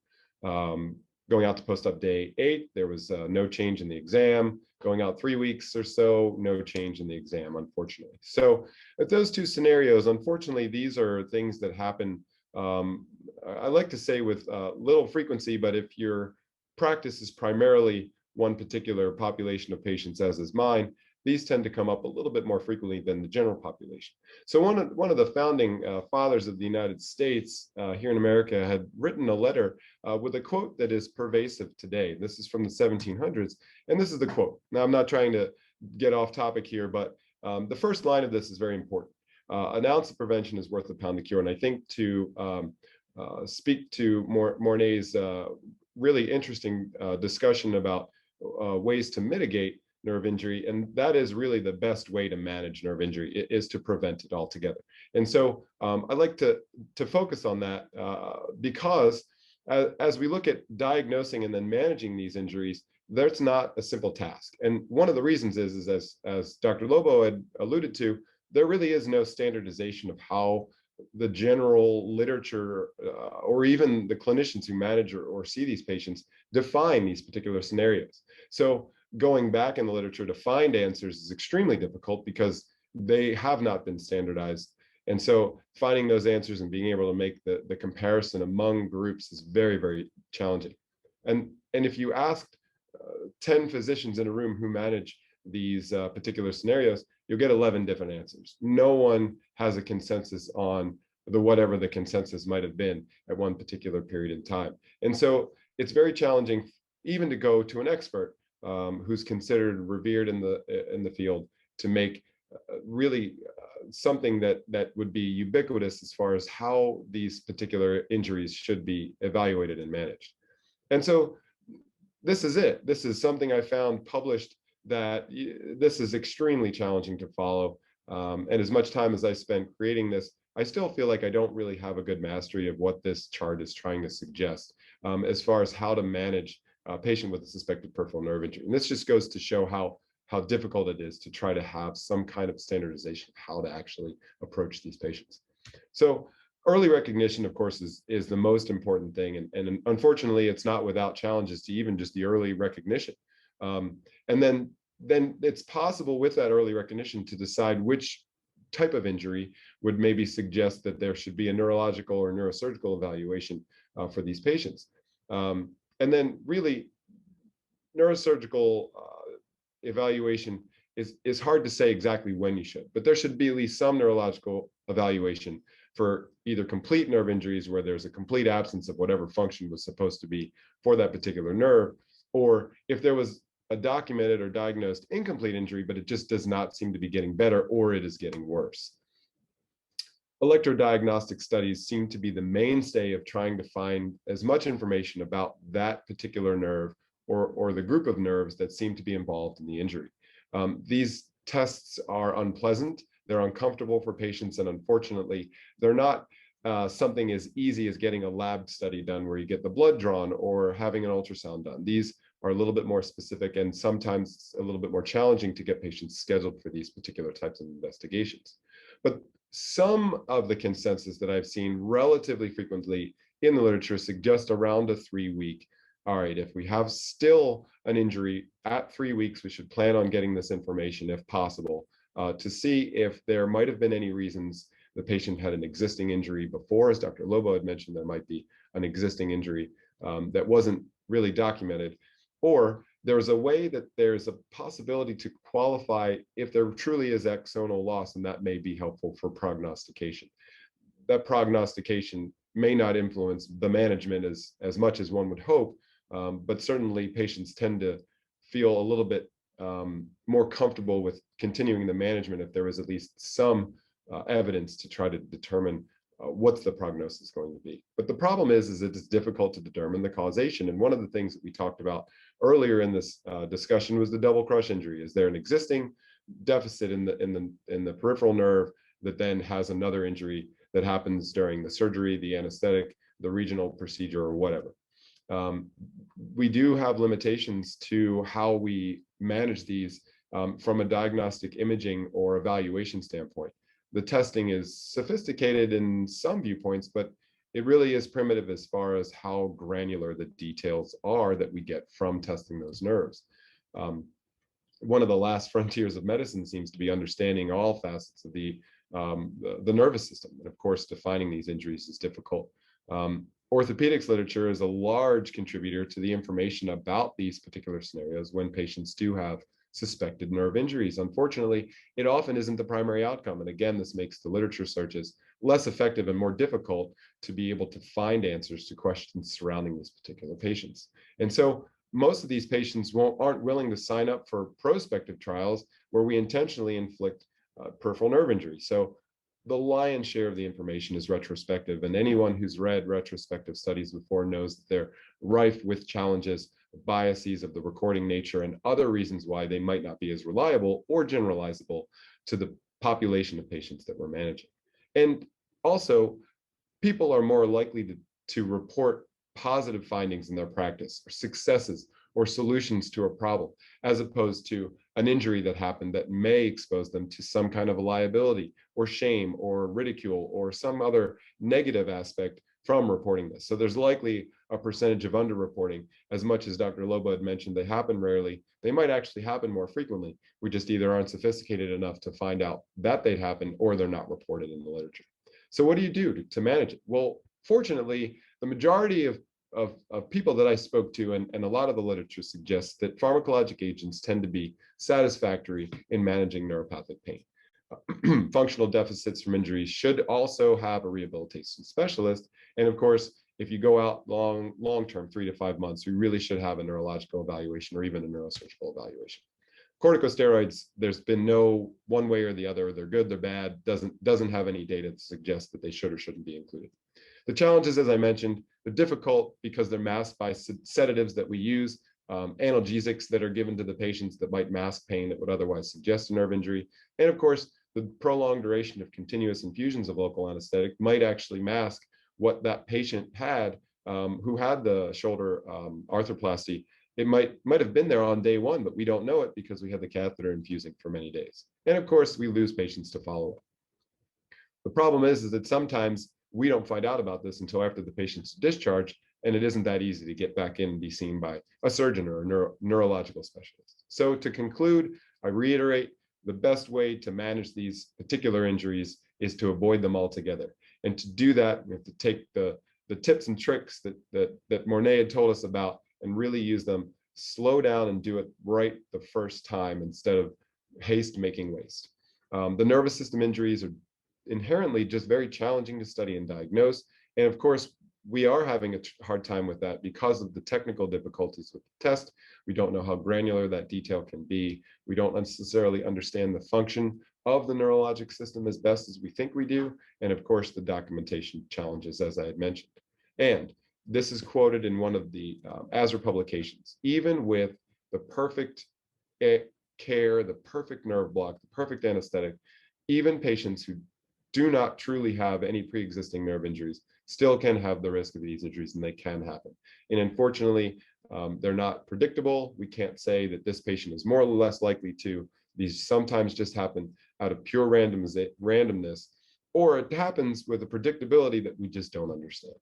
Going out to post-op day 8, there was no change in the exam. Going out 3 weeks or so, no change in the exam, unfortunately. So at those two scenarios, unfortunately, these are things that happen, I like to say with little frequency, but if your practice is primarily one particular population of patients, as is mine, these tend to come up a little bit more frequently than the general population. So one of the founding fathers of the United States here in America had written a letter with a quote that is pervasive today. This is from the 1700s, and this is the quote. Now, I'm not trying to get off topic here, but the first line of this is very important. An ounce of prevention is worth a pound of cure. And I think to speak to Morné's really interesting discussion about ways to mitigate nerve injury, and that is really the best way to manage nerve injury, is to prevent it altogether. And so I'd like to focus on that because as we look at diagnosing and then managing these injuries, that's not a simple task. And one of the reasons is as Dr. Lobo had alluded to, there really is no standardization of how the general literature or even the clinicians who manage or see these patients define these particular scenarios. So going back in the literature to find answers is extremely difficult because they have not been standardized. And so finding those answers and being able to make the comparison among groups is very, very challenging. And if you asked 10 physicians in a room who manage these particular scenarios, you'll get 11 different answers. No one has a consensus on whatever the consensus might have been at one particular period in time. And so it's very challenging even to go to an expert who's considered revered in the field to make really something that would be ubiquitous as far as how these particular injuries should be evaluated and managed. And so this is it. This is something I found published that this is extremely challenging to follow. And as much time as I spent creating this, I still feel like I don't really have a good mastery of what this chart is trying to suggest as far as how to manage a patient with a suspected peripheral nerve injury. And this just goes to show how difficult it is to try to have some kind of standardization of how to actually approach these patients. So early recognition, of course, is the most important thing. And unfortunately, it's not without challenges to even just the early recognition. And then it's possible with that early recognition to decide which type of injury would maybe suggest that there should be a neurological or neurosurgical evaluation for these patients. And then really neurosurgical evaluation is hard to say exactly when you should, but there should be at least some neurological evaluation for either complete nerve injuries where there's a complete absence of whatever function was supposed to be for that particular nerve, or if there was a documented or diagnosed incomplete injury, but it just does not seem to be getting better or it is getting worse. Electrodiagnostic studies seem to be the mainstay of trying to find as much information about that particular nerve or the group of nerves that seem to be involved in the injury. These tests are unpleasant, they're uncomfortable for patients, and unfortunately, they're not something as easy as getting a lab study done where you get the blood drawn or having an ultrasound done. These are a little bit more specific and sometimes a little bit more challenging to get patients scheduled for these particular types of investigations. But some of the consensus that I've seen relatively frequently in the literature suggest around a 3-week. All right, if we have still an injury at 3 weeks, we should plan on getting this information if possible to see if there might have been any reasons the patient had an existing injury before. As Dr. Lobo had mentioned, there might be an existing injury that wasn't really documented, or there's a way that there's a possibility to qualify if there truly is axonal loss, and that may be helpful for prognostication. That prognostication may not influence the management as much as one would hope, but certainly patients tend to feel a little bit more comfortable with continuing the management if there is at least some evidence to try to determine what's the prognosis going to be. But the problem is it is difficult to determine the causation. And one of the things that we talked about earlier in this discussion was the double crush injury. Is there an existing deficit in the peripheral nerve that then has another injury that happens during the surgery, the anesthetic, the regional procedure, or whatever? We do have limitations to how we manage these from a diagnostic imaging or evaluation standpoint. The testing is sophisticated in some viewpoints, but it really is primitive as far as how granular the details are that we get from testing those nerves. One of the last frontiers of medicine seems to be understanding all facets of the nervous system. And of course, defining these injuries is difficult. Orthopedics literature is a large contributor to the information about these particular scenarios when patients do have suspected nerve injuries. Unfortunately, it often isn't the primary outcome. And again, this makes the literature searches less effective and more difficult to be able to find answers to questions surrounding these particular patients. And so most of these patients aren't willing to sign up for prospective trials where we intentionally inflict peripheral nerve injury. So the lion's share of the information is retrospective, and anyone who's read retrospective studies before knows that they're rife with challenges, biases of the recording nature, and other reasons why they might not be as reliable or generalizable to the population of patients that we're managing. And also, people are more likely to report positive findings in their practice, or successes, or solutions to a problem, as opposed to an injury that happened that may expose them to some kind of a liability or shame or ridicule or some other negative aspect from reporting this. So there's likely a percentage of underreporting. As much as Dr. Lobo had mentioned, they happen rarely. They might actually happen more frequently. We just either aren't sophisticated enough to find out that they'd happen, or they're not reported in the literature. So what do you do to manage it? Well, fortunately, the majority of people that I spoke to, and a lot of the literature suggests that pharmacologic agents tend to be satisfactory in managing neuropathic pain. Functional deficits from injuries should also have a rehabilitation specialist. And of course, if you go out long-term, 3 to 5 months, we really should have a neurological evaluation or even a neurosurgical evaluation. Corticosteroids, there's been no one way or the other, they're good, they're bad, doesn't have any data to suggest that they should or shouldn't be included. The challenges, as I mentioned, they're difficult because they're masked by sedatives that we use, analgesics that are given to the patients that might mask pain that would otherwise suggest a nerve injury. And of course, the prolonged duration of continuous infusions of local anesthetic might actually mask what that patient had who had the shoulder arthroplasty. It might have been there on day one, but we don't know it because we had the catheter infusing for many days. And of course, we lose patients to follow up. The problem is that sometimes we don't find out about this until after the patient's discharged, and it isn't that easy to get back in and be seen by a surgeon or a neurological specialist. So to conclude, I reiterate, the best way to manage these particular injuries is to avoid them altogether. And to do that, we have to take the tips and tricks that Morné had told us about and really use them, slow down and do it right the first time instead of haste making waste. The nervous system injuries are inherently just very challenging to study and diagnose. And of course, we are having a hard time with that because of the technical difficulties with the test. We don't know how granular that detail can be. We don't necessarily understand the function of the neurologic system as best as we think we do. And of course, the documentation challenges, as I had mentioned. And this is quoted in one of the ASRA publications. Even with the perfect care, the perfect nerve block, the perfect anesthetic, even patients who do not truly have any pre-existing nerve injuries still can have the risk of these injuries, and they can happen. And unfortunately, they're not predictable. We can't say that this patient is more or less likely to. These sometimes just happen out of pure randomness, or it happens with a predictability that we just don't understand.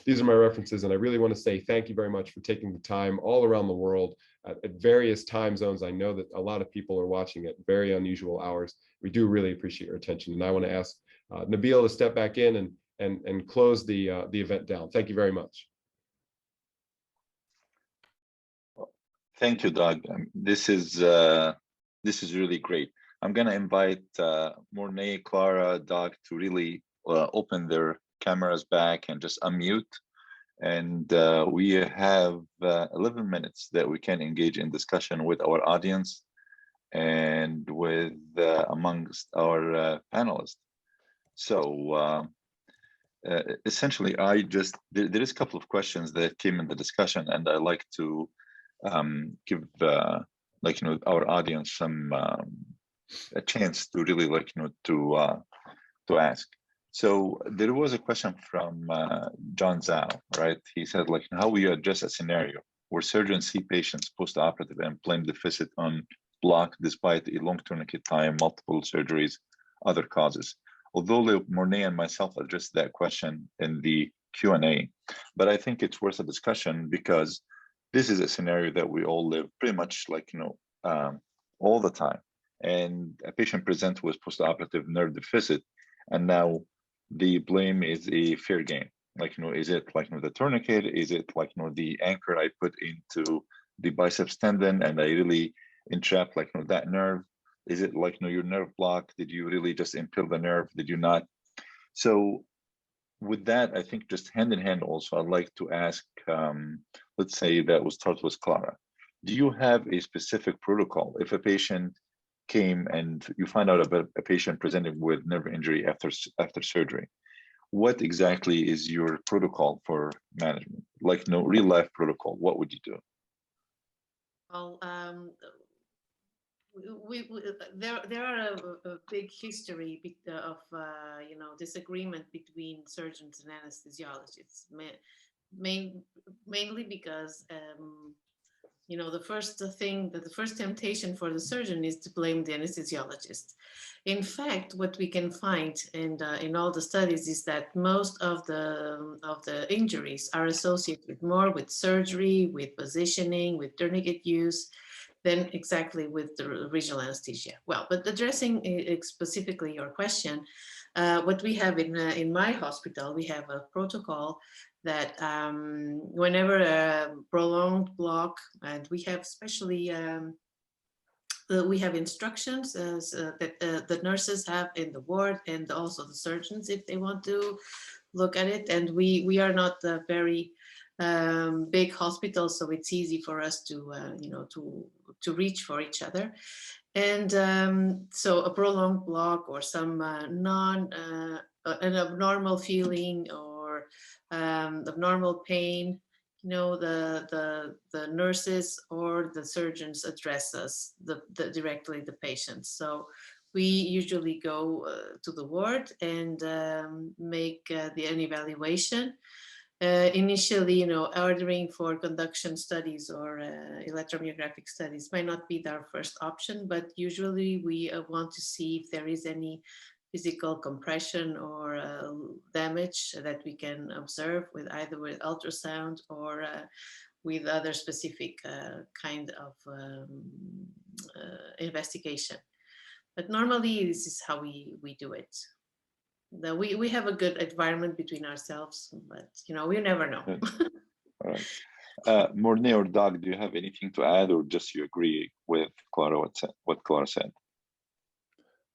These are my references, and I really want to say thank you very much for taking the time all around the world at various time zones. I know that a lot of people are watching at very unusual hours. We do really appreciate your attention, and I want to ask Nabil to step back in and close the event down. Thank you very much. Thank you, Doug. This is really great. I'm going to invite Morné, Clara, Doug to really open their cameras back and just unmute. And we have 11 minutes that we can engage in discussion with our audience and with amongst our panelists. So essentially, there is a couple of questions that came in the discussion, and I like to give our audience some a chance to really to ask. So there was a question from John Zhao, right? He said, how will you address a scenario where surgeons see patients post-operative and blame deficit on block despite a long tourniquet time, multiple surgeries, other causes? Although Morné and myself addressed that question in the Q&A, but I think it's worth a discussion because this is a scenario that we all live pretty much all the time. And a patient presents with post-operative nerve deficit, and now the blame is a fair game. Is it the tourniquet? Is it the anchor I put into the biceps tendon and I really entrap like that nerve? Is it like your nerve block? Did you really just impale the nerve? Did you not? So with that, I think just hand in hand also, I'd like to ask, let's say that we'll start with Clara. Do you have a specific protocol if a patient came and you find out about a patient presenting with nerve injury after surgery? What exactly is your protocol for management? Like real life protocol, what would you do? Well, there are a big history of disagreement between surgeons and anesthesiologists, mainly because the first temptation for the surgeon is to blame the anesthesiologist. In fact, what we can find in all the studies is that most of the injuries are associated more with surgery, with positioning, with tourniquet use, than exactly with the regional anesthesia. Well, but addressing specifically your question, what we have in my hospital, we have a protocol that whenever a prolonged block, and we have especially we have instructions that the nurses have in the ward, and also the surgeons if they want to look at it. And we are not a very big hospital, so it's easy for us to to reach for each other. And so a prolonged block or some an abnormal feeling or abnormal pain, the nurses or the surgeons address us directly the patients. So we usually go to the ward and make an evaluation. Initially, ordering for conduction studies or electromyographic studies might not be our first option, but usually we want to see if there is any physical compression or damage that we can observe with either with ultrasound or with other specific kind of investigation. But normally this is how we do it. We have a good environment between ourselves, but we never know. All right. Morné or Doug, do you have anything to add, or just you agree with Clara what Clara said?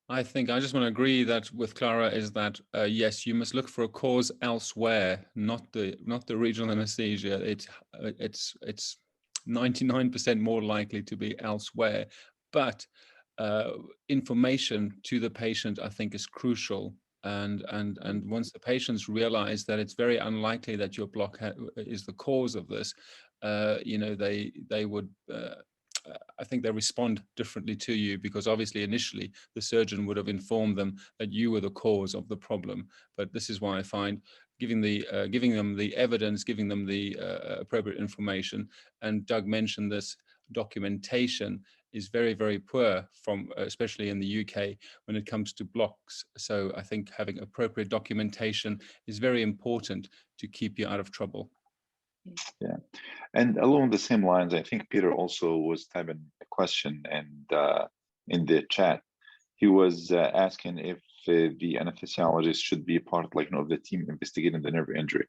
I think I just want to agree that with Clara is that yes, you must look for a cause elsewhere, not the regional anesthesia. It's 99% more likely to be elsewhere, but information to the patient, I think, is crucial. And once the patients realize that it's very unlikely that your block is the cause of this, they would. I think they respond differently to you, because obviously initially the surgeon would have informed them that you were the cause of the problem. But this is why I find giving them the evidence, giving them the appropriate information, and Doug mentioned this, documentation is very, very poor especially in the UK when it comes to blocks. So I think having appropriate documentation is very important to keep you out of trouble. Yeah, and along the same lines, I think Peter also was typing a question, and in the chat, he was asking if the anesthesiologist should be a part, of the team investigating the nerve injury.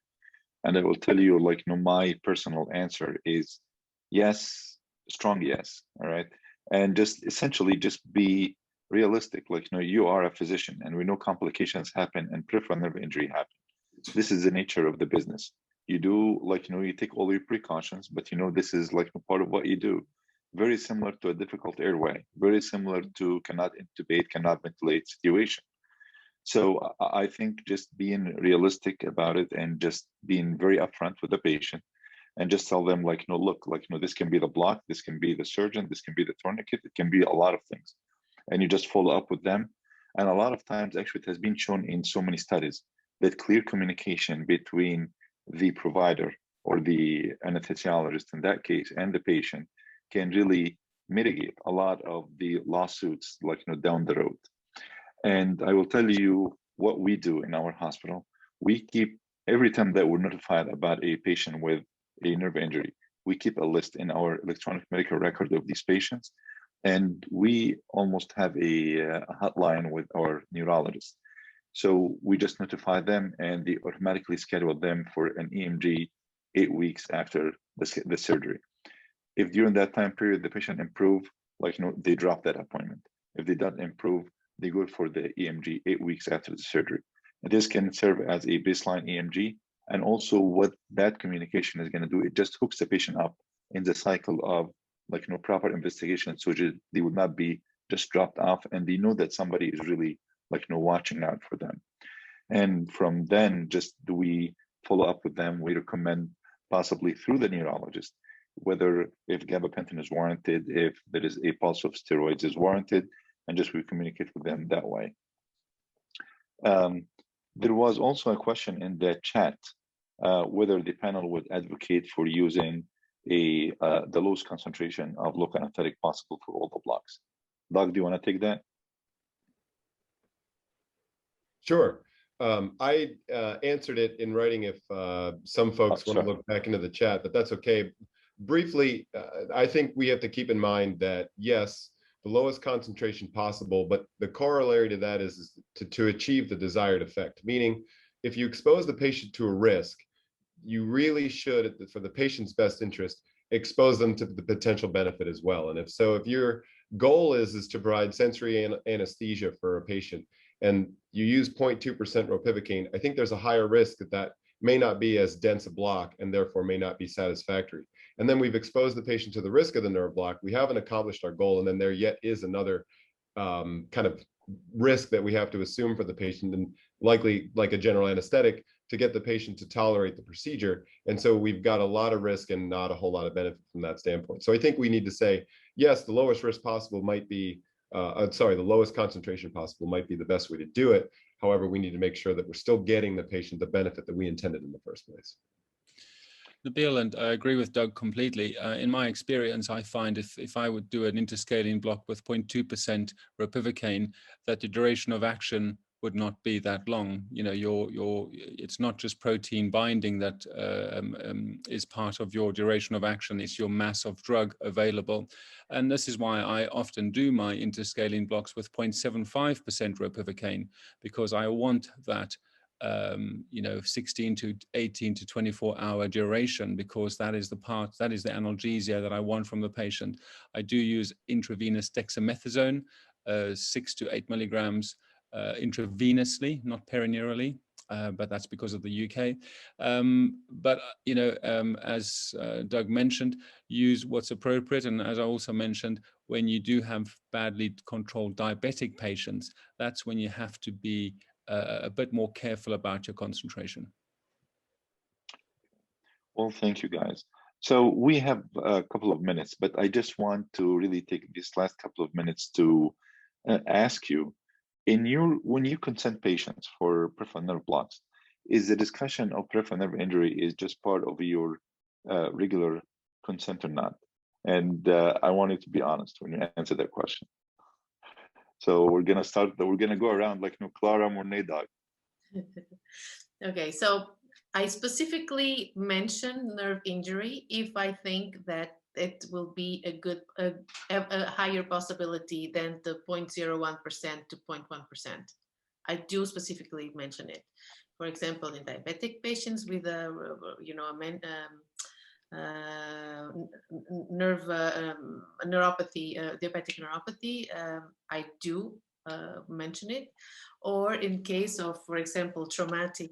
And I will tell you, my personal answer is yes, strong yes. All right, and just essentially just be realistic. You are a physician, and we know complications happen and peripheral nerve injury happen. This is the nature of the business. You do, you take all your precautions, but this is part of what you do. Very similar to a difficult airway, very similar to cannot intubate, cannot ventilate situation. So I think just being realistic about it and just being very upfront with the patient and just tell them look, this can be the block, this can be the surgeon, this can be the tourniquet, it can be a lot of things. And you just follow up with them. And a lot of times, actually, it has been shown in so many studies that clear communication between the provider or the anesthesiologist in that case and the patient can really mitigate a lot of the lawsuits down the road. And I will tell you what we do in our hospital. We keep, every time that we're notified about a patient with a nerve injury, we keep a list in our electronic medical record of these patients, and we almost have a hotline with our neurologist. So we just notify them, and they automatically schedule them for an EMG 8 weeks after the surgery. If during that time period the patient improves, they drop that appointment. If they don't improve, they go for the EMG 8 weeks after the surgery. And this can serve as a baseline EMG. And also what that communication is going to do, it just hooks the patient up in the cycle of proper investigation. So they would not be just dropped off, and they know that somebody is really watching out for them. And from then, just do we follow up with them? We recommend possibly through the neurologist, whether if gabapentin is warranted, if there is a pulse of steroids is warranted, and just we communicate with them that way. There was also a question in the chat whether the panel would advocate for using the lowest concentration of local anesthetic possible for all the blocks. Doug, do you want to take that? Sure. I answered it in writing if some folks want to look back into the chat, but that's okay. Briefly, I think we have to keep in mind that, yes, the lowest concentration possible, but the corollary to that is to achieve the desired effect. Meaning, if you expose the patient to a risk, you really should, for the patient's best interest, expose them to the potential benefit as well. And if your goal is to provide sensory anesthesia for a patient, and you use 0.2% ropivacaine, I think there's a higher risk that may not be as dense a block and therefore may not be satisfactory. And then we've exposed the patient to the risk of the nerve block. We haven't accomplished our goal, and then there yet is another kind of risk that we have to assume for the patient, and likely like a general anesthetic, to get the patient to tolerate the procedure. And so we've got a lot of risk and not a whole lot of benefit from that standpoint. So I think we need to say, yes, the lowest risk possible might be, the lowest concentration possible might be the best way to do it. However, we need to make sure that we're still getting the patient the benefit that we intended in the first place. Nabil, and I agree with Doug completely. In my experience, I find if I would do an interscaling block with 0.2% ropivacaine, that the duration of action would not be that long. It's not just protein binding that is part of your duration of action, it's your mass of drug available. And this is why I often do my interscaling blocks with 0.75% ropivacaine, because I want that 16 to 18 to 24 hour duration, because that is the analgesia that I want from the patient. I do use intravenous dexamethasone, 6 to 8 milligrams intravenously, not perineurally, but that's because of the UK. As Doug mentioned, use what's appropriate. And as I also mentioned, when you do have badly controlled diabetic patients, that's when you have to be a bit more careful about your concentration. Well, thank you, guys. So we have a couple of minutes, but I just want to really take this last couple of minutes to ask you, when you consent patients for peripheral nerve blocks, is the discussion of peripheral nerve injury is just part of your regular consent or not? And I want you to be honest when you answer that question. So we're gonna go around Clara, Morné, Doug. Okay, so I specifically mentioned nerve injury if I think that it will be a higher possibility than the 0.01% to 0.1%. I do specifically mention it. For example, in diabetic patients with neuropathy, diabetic neuropathy, I do mention it. Or in case of, for example, traumatic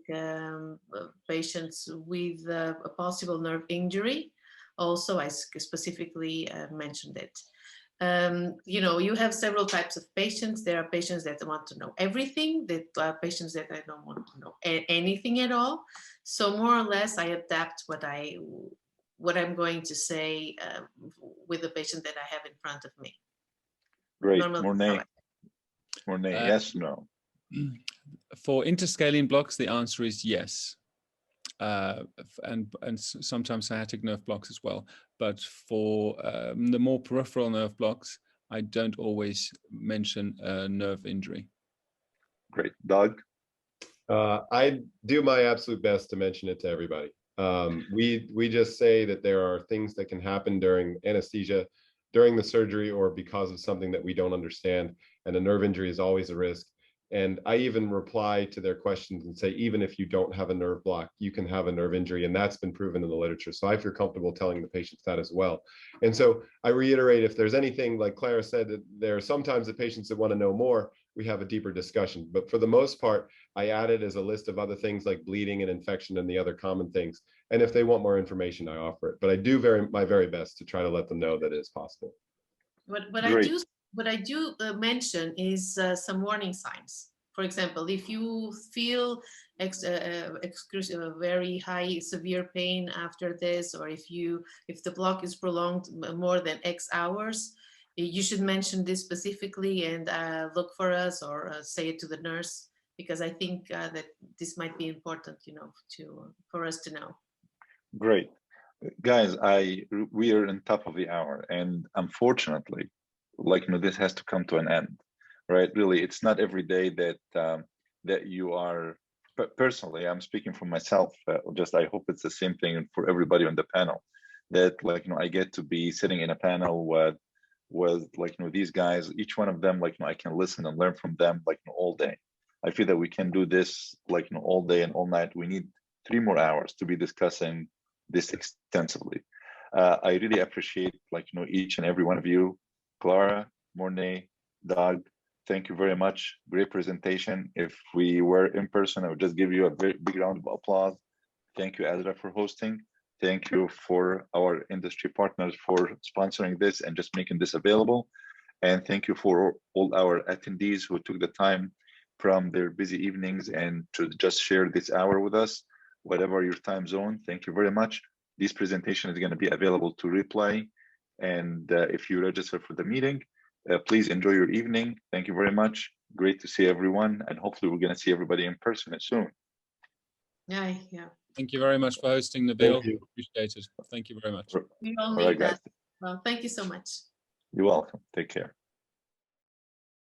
patients with a possible nerve injury, also I specifically mentioned it. You have several types of patients. There are patients that want to know everything. There are patients that I don't want to know anything at all. So more or less, I adapt what I'm going to say with the patient that I have in front of me. Great. Morné, yes, no? For interscaling blocks, the answer is yes. And sometimes sciatic nerve blocks as well. But for the more peripheral nerve blocks, I don't always mention nerve injury. Great. Doug? I do my absolute best to mention it to everybody. We just say that there are things that can happen during anesthesia, during the surgery, or because of something that we don't understand, and a nerve injury is always a risk. And I even reply to their questions and say, even if you don't have a nerve block, you can have a nerve injury, and that's been proven in the literature. So I feel comfortable telling the patients that as well. And so I reiterate, if there's anything, like Clara said, that there are sometimes the patients that want to know more, we have a deeper discussion. But for the most part, I added as a list of other things like bleeding and infection and the other common things. And if they want more information, I offer it. But I do my very best to try to let them know that it is possible. What I do mention is some warning signs. For example, if you feel very high, severe pain after this, or if the block is prolonged more than X hours, you should mention this specifically and look for us, or say it to the nurse, because I think that this might be important, for us to know. Great. Guys, we are on top of the hour, and unfortunately, this has to come to an end, right? Really, it's not every day that that you are. But personally, I'm speaking for myself. I hope it's the same thing for everybody on the panel. That I get to be sitting in a panel with these guys. Each one of them, I can listen and learn from them all day. I feel that we can do this all day and all night. We need 3 more hours to be discussing this extensively. I really appreciate each and every one of you. Clara, Morné, Doug, thank you very much. Great presentation. If we were in person, I would just give you a very big round of applause. Thank you, ASRA, for hosting. Thank you for our industry partners for sponsoring this and just making this available. And thank you for all our attendees who took the time from their busy evenings and to just share this hour with us, whatever your time zone. Thank you very much. This presentation is going to be available to replay. And if you register for the meeting, please enjoy your evening. Thank you very much. Great to see everyone. And hopefully we're going to see everybody in person soon. Yeah. Thank you very much for hosting, Nabil. Appreciate it. Thank you very much. We all all right, guys. Well, thank you so much. You're welcome. Take care.